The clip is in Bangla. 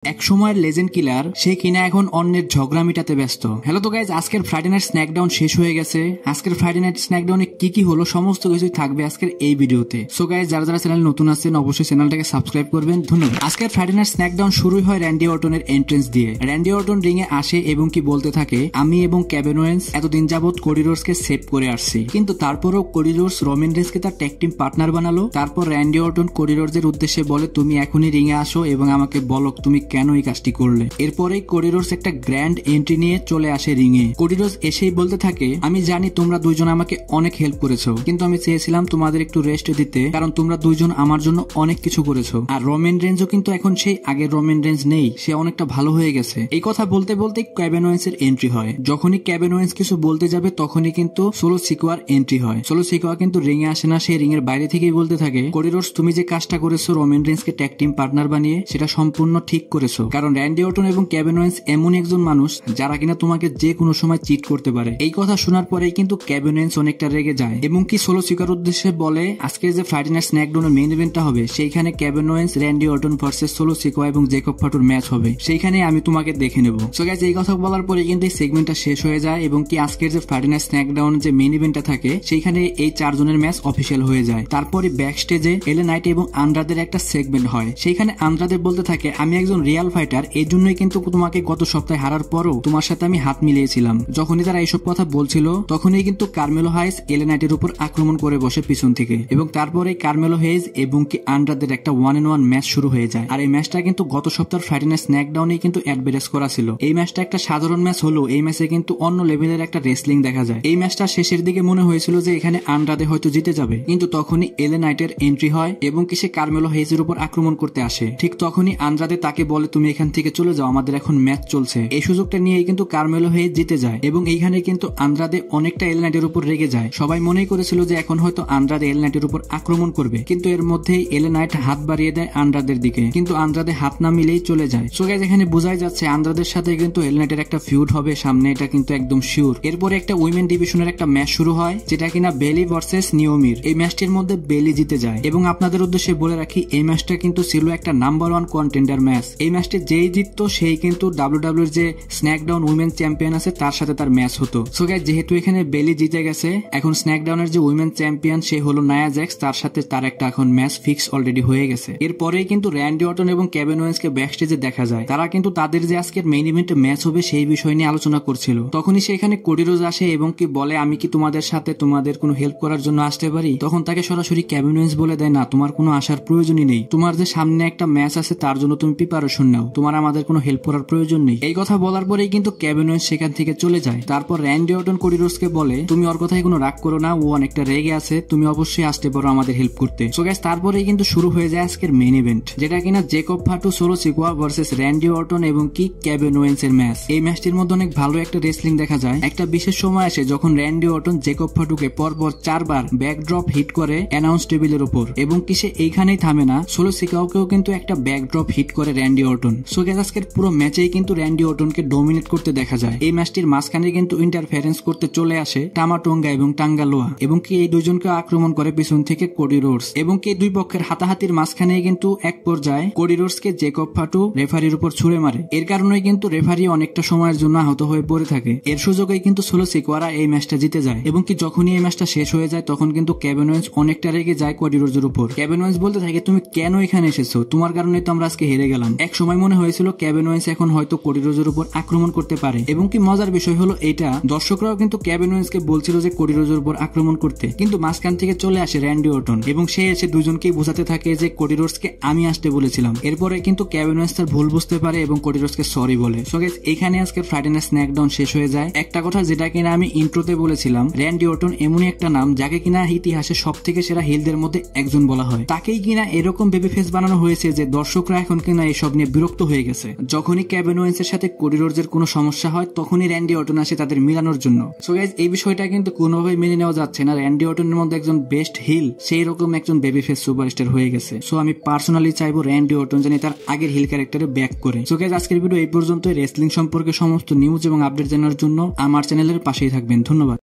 এক সময়ের লেজেন্ড কিলার সে কিনা এখন অন্যের ঝগড়া মিটাতে ব্যস্ত। হ্যালো তো গাইজ, আজকের ফ্রাইডে নাইট স্ন্যাকডাউন শেষ হয়ে গেছে। আজকের ফ্রাইডে নাইট স্ন্যাকডাউনে কি হলো সমস্ত কিছুই থাকবে আজকের এই ভিডিওতে। সো গাইজ, যারা যারা চ্যানেল নতুন আছেন অবশ্যই চ্যানেলটাকে সাবস্ক্রাইব করবেন। ধন্যবাদ। আজকের ফ্রাইডে নাইট স্ন্যাকডাউন শুরুই হয় র্যান্ডি অর্টনের এন্ট্রেন্স দিয়ে। র্যান্ডি অর্টন রিং এ আসে এবং কি বলতে থাকে, আমি এবং কেভিন ওয়েন্স এতদিন যাবত কোডি রোডসকে সেভ করে আসছি, কিন্তু তারপরও কোডি রোডস রোমান রেন্সকে তার ট্যাগ টিম পার্টনার বানালো। তারপর র্যান্ডি অর্টন কোডি রোডসের উদ্দেশ্যে বলে, তুমি এখনই রিং এ আসো এবং আমাকে বলো তুমি কেন এই কাজটি করলে। এরপরেই কোডি রোডস একটা গ্র্যান্ড এন্ট্রি নিয়ে চলে আসে রিং এ। কোডি রোডস এসেই বলতে থাকে, আমি জানি তোমরা দুইজন আমাকে অনেক হেল্প করেছো, কিন্তু আমি চেয়েছিলাম তোমাদের একটু রেস্ট দিতে, কারণ তোমরা দুইজন আমার জন্য অনেক কিছু করেছো। আর রোমান রেন্সও কিন্তু এখন সেই আগের রোমান রেন্স নেই, সে অনেকটা ভালো হয়ে গেছে। এই কথা বলতে বলতে কেভিন ওয়েন্স এর এন্ট্রি হয়। যখনই কেভিন ওয়েন্স কিছু বলতে যাবে তখনই কিন্তু সোলো সিকোয়ার এন্ট্রি হয়। সোলো সিকোয়া কিন্তু রিং এ আসে না, সে রিং এর বাইরে থেকেই বলতে থাকে, কোডি রোডস তুমি যে কাজটা করেছো রোমান রেন্সকে ট্যাগ টিম পার্টনার বানিয়ে, সেটা সম্পূর্ণ ঠিক করেছো, কারণ র্যান্ডি অর্টন এবং কেভিন ওয়েন্স এমন একজন মানুষ যারা কিনা তোমাকে যে কোনো সময় চিট করতে পারে। এই কথা শোনার পরেই কিন্তু কেভিন ওয়েন্স অনেকটা রেগে যায় এবং কি সোলো সিকোয়ার উদ্দেশ্যে বলে, আজকে যে ফ্রাইডে নাইট স্ন্যাকডাউনের মেইন ইভেন্টটা হবে সেইখানে Kevin Weil's, Randy Orton versus solo সিকোয়া এবং জেকব ফাটুর ম্যাচ হবে, সেইখানে আমি তোমাকে দেখে নেব। সো গাইস, এই কথা বলার পরে কিন্তু এই সেগমেন্টটা শেষ হয়ে যায় এবং কি আজকের যে ফ্রাইডে নাইট স্ন্যাকডাউন যে মেইন ইভেন্টটা থাকে সেইখানে এই চারজনের ম্যাচ অফিসিয়াল হয়ে যায়। তারপরে ব্যাক স্টেজে এলে নাইট এবং আন্দ্রাদের একটা সেগমেন্ট হয়। সেইখানে আন্দ্রাদে বলতে থাকে, আমি একজন রিয়াল ফাইটার, এই জন্যই কিন্তু তোমাকে গত সপ্তাহে হারার পরও তোমার সাথে আমি হাত মিলিয়েছিলাম। যখনই তারা এইসব কথা বলছিল তখনই কিন্তু কার্মেলো হাইস এলে নাইটের উপর আক্রমণ করে বসে পিছন থেকে, এবং তারপরে কার্মেলো হেইজ এবং কি আন্দ্রাদের একটা 1-on-1 ম্যাচ শুরু হয়ে যায়। আর এই ম্যাচটা কিন্তু গত সপ্তাহের ফ্রাইডে নাইট স্ন্যাকডাউনে কিন্তু অ্যাডভার্টাইজ করা ছিল। এই ম্যাচটা একটা সাধারণ ম্যাচ হলো, এই ম্যাচে কিন্তু অন্য লেভেলের একটা রেসলিং দেখা যায়। এই ম্যাচটা শেষের দিকে মনে হয়েছিল যে এখানে আন্দ্রাদে হয়তো জিতে যাবে, কিন্তু তখনই এলে নাইটের এন্ট্রি হয় এবং কি সে কার্মেলো হেইজের উপর আক্রমণ করতে আসে। ঠিক তখনই আন্দ্রাদে তাকে বলে, তুমি এখান থেকে চলে যাও, আমাদের এখন ম্যাচ চলছে। এই সুযোগটা নিয়েই কিন্তু কার্মেলো হেইজ জিতে যায় এবং এইখানে কিন্তু আন্দ্রাদে অনেকটা এল নাইটের উপর রেগে যায়। সবাই মনেই করেছিল যে এখন হয়তো আন্দ্রাদে এল নাইটের উপর আক্রমণ করবে, কিন্তু এর মধ্যেই এল নাইট হাত বাড়িয়ে দেয় আন্দ্রাদের দিকে, কিন্তু আন্দ্রাদে হাত না মিলেই চলে যায়। সো গাইস, এখানে বোঝাই যাচ্ছে আন্দ্রাদের সাথে কিন্তু এল নাইটের একটা ফিউড হবে সামনে, এটা কিন্তু একদম শিওর। এরপরে একটা উইমেন ডিভিশনের একটা ম্যাচ শুরু হয়, যেটা কিনা বেলি ভার্সেস নিওমির। এই ম্যাচটির মধ্যে বেলি জিতে যায় এবং আপনাদের উদ্দেশ্যে বলে রাখি, এই ম্যাচটা কিন্তু ছিল একটা নাম্বার 1 কন্টেন্ডার ম্যাচ। এই ম্যাচটি যেই জিততো সেই কিন্তু ডাব্লিউডাব্লিউ এর যে স্ন্যাকডাউন উইমেন চ্যাম্পিয়ন আছে তার সাথে তার ম্যাচ হতো। সো গাইস, যেহেতু এখানে বেলি জিতে গেছে, এখন স্ন্যাকডাউনের যে উইমেন চ্যাম্পিয়ন সে হলো নায়া জ্যাক্স, তার সাথে তার একটা এখন ম্যাচ ফিক্স অলরেডি হয়ে গেছে। এরপরেই কিন্তু র্যান্ডি অর্টন এবং কেভিন ওয়েন্সকে ব্যাকস্টেজে দেখা যায়। তারা কিন্তু তাদের যে আজকের মেইন ইভেন্টে ম্যাচ হবে সেই বিষয় নিয়ে আলোচনা করছিল। তখনই সেখানে কোডি রোডস আসে এবং কি বলে, আমি কি তোমাদের সাথে তোমাদের কোনো হেল্প করার জন্য আসতে পারি? তখন তাকে সরাসরি কেভিন ওয়েন্স বলে দেয়, না, তোমার কোনো আসার প্রয়োজনই নেই, তোমার যে সামনে একটা ম্যাচ আছে তার জন্য তুমি প্রিপারেশন নাও, তোমার আমাদের কোনো হেল্প করার প্রয়োজন নেই। এই কথা বলার পরেই কিন্তু কেভিন ওয়েন্স সেখান থেকে চলে যায়। তারপর র্যান্ডি অর্টন কোডি রোডসকে বলে, তুমি ওর কথায় কোনো রাগ করো না, ও অনেকটা রেগে আছে, তুমি অবশ্যই আসতে পারো আমাদের হেল্প করতে। সো গাইস, তারপরেই কিন্তু শুরু হয়ে যায় আজকের মেইন ইভেন্ট, যেটা কিনা Jacob Fatu, Solo Sikoa versus Randy Orton এবং কি কেভিন ওয়েন্স এর ম্যাচ। এই ম্যাচটির মধ্যে অনেক ভালো একটা রেসলিং দেখা যায়। একটা বিশেষ সময় আসে যখন র্যান্ডি অর্টন জেকব ফাটুকে পরপর 4 বার ব্যাকড্রপ হিট করে অ্যানাউন্স টেবিলের উপর, এবং কি সে এইখানেই থামে না, সোলো সিকোয়াকেও কিন্তু একটা ব্যাকড্রপ হিট করে র্যান্ডি অর্টন। সো গাইস, আজকের পুরো ম্যাচেই কিন্তু র্যান্ডি অর্টনকে ডমিনেট করতে দেখা যায়। এই ম্যাচটির মাঝখানে কিন্তু ইন্টারফারেন্স করতে চলে আসে টামাটোঙ্গা এবং টাঙ্গালোয়া, এবং কি এই দুইজনকে আক্রমণ করে পিছন থেকে কোডি রোডস, এবং কি দুই পক্ষের হাতাহাতির মাঝখানে কিন্তু এক পর্যায়ে কোডি রোডসকে জেকব ফাটু রেফারির উপর ছুড়ে মারে। এর কারণে কিন্তু রেফারি অনেকটা সময়ের জন্য আহত হয়ে পড়ে থাকে। এর সুযোগেই কিন্তু সোলো সিকোয়ারা এই ম্যাচটা জিতে যায়, এবং কি যখনই এই ম্যাচটা শেষ হয়ে যায় তখন কিন্তু কেভিন ওয়েন্স অনেকটা রেগে যায় কোডি রোডসের উপর। কেভিন ওয়েন্স বলতে থাকে, তুমি কেন এখানে এসেছো, তোমার কারণে তো আমরা আজকে হেরে গেলাম। এক সময় মনে হয়েছিল কেভিন ওয়েন্স এখন হয়তো কোডি রোডসের উপর আক্রমণ করতে পারে, এবং কি মজার বিষয় হলো এইটা, দর্শকরাও কিন্তু কেভিন ওয়েন্সকে বলছিল যে কোডি রোডসের উপর আক্রমণ করতে, কিন্তু মাঝখান থেকে চলে আসে র্যান্ডি অর্টন এবং সে এসে দুজনকেই বোঝাতে থাকে যে কোডি রোডসকে আমি আসতে বলেছিলাম। এরপরে কিন্তু কেভিন ওয়েন্স তার ভুল বুঝতে পারে এবং কোডি রোডসকে সরি বলে। সো গাইস, এখানে আজকে ফ্রাইডে নাইট স্ন্যাকডাউন শেষ হয়ে যায়। একটা কথা যেটা কিনা আমি ইন্ট্রোতে বলেছিলাম, র্যান্ডি অর্টন এমনই একটা নাম যাকে কিনা ইতিহাসে সব থেকে সেরা হিলদের মধ্যে একজন বলা হয়। তাকেই কিনা এরকম বেবি ফেস বানানো হয়েছে যে দর্শকরা এখন কিনা এসব নিয়ে বিরক্ত হয়ে গেছে। যখনই কেভিন ওয়েন্সের সাথে কোডি রোডসের কোনো সমস্যা হয় তখনই র্যান্ডি অর্টন আসে তাদের মিলানোর জন্য। সো গাইস, এই বিষয়টা কিন্তু কোনোভাবে মেনে নেওয়া যাচ্ছে না। র্যান্ডি অর্টনের মধ্যে একজন বেস্ট হিল, সেই রকম একজন বেবি ফেস সুপারস্টার হয়ে গেছে। সো আমি পার্সোনালি চাইবো র্যান্ডি অর্টন জানি তার আগের হিল ক্যারেক্টারে ব্যাক করে। সো গাইস, আজকের ভিডিও এই পর্যন্ত। রেসলিং সম্পর্কে সমস্ত নিউজ এবং আপডেট জানার জন্য আমার চ্যানেলের পাশেই থাকবেন। ধন্যবাদ।